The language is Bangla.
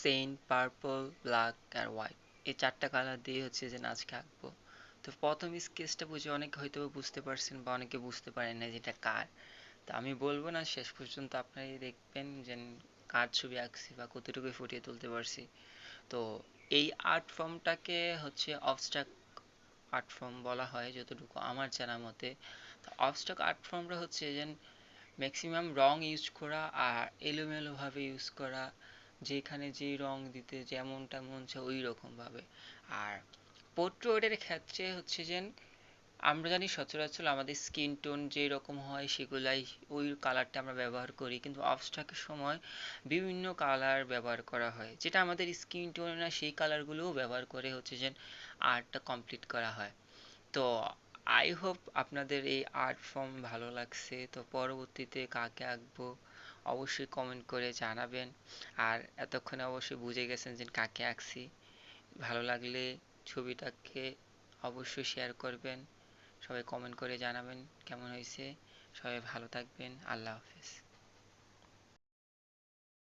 সেন্ট, পার্পল, ব্ল্যাক আর হোয়াইট, এই চারটা কালার দিয়ে হচ্ছে যে আজকে আঁকবো। তো প্রথম স্কেচটা বুঝে অনেকে হয়তো বুঝতে পারছেন বা অনেকে বুঝতে পারেন না যেটা কার। তা আমি বলবো না, শেষ পর্যন্ত আপনারাই দেখবেন যে কার ছবি আঁকছি বা কতটুকু ফুটিয়ে তুলতে পারছি। তো এই আর্ট ফর্মটাকে হচ্ছে অবস্ট্রাক্ট আর্ট ফর্ম বলা হয় যতটুকু আমার জানা মতে। তো অবস্ট্রাক্ট আর্ট ফর্মটা হচ্ছে যে ম্যাক্সিমাম রং ইউজ করা আর এলোমেলোভাবে ইউজ করা, যেখানে যেই রং দিতে যেমনটা মন চায় ওই রকমভাবে। আর পোর্ট্রেটের ক্ষেত্রে হচ্ছে যে আমরা জানি সচরাচর আমাদের স্কিন টোন যেই রকম হয় সেগুলাই ওই কালারটা আমরা ব্যবহার করি, কিন্তু অবস্ট্রাক্টের সময় বিভিন্ন কালার ব্যবহার করা হয় যেটা আমাদের স্কিন টোন না, সেই কালারগুলোও ব্যবহার করে হচ্ছে যে আর্টটা কমপ্লিট করা হয়। তো আই হোপ আপনাদের এই আর্ট ফর্ম ভালো লাগছে। তো পরবর্তীতে কাকে আঁকবো অবশ্যই কমেন্ট করে জানাবেন। আর এতক্ষণে অবশ্যই বুঝে গেছেন যে কাকে আঁকছি। ভালো লাগলে ছবিটাকে অবশ্যই শেয়ার করবেন, সবাই কমেন্ট করে জানাবেন কেমন হয়েছে। সবাই ভালো থাকবেন, আল্লাহ হাফেজ।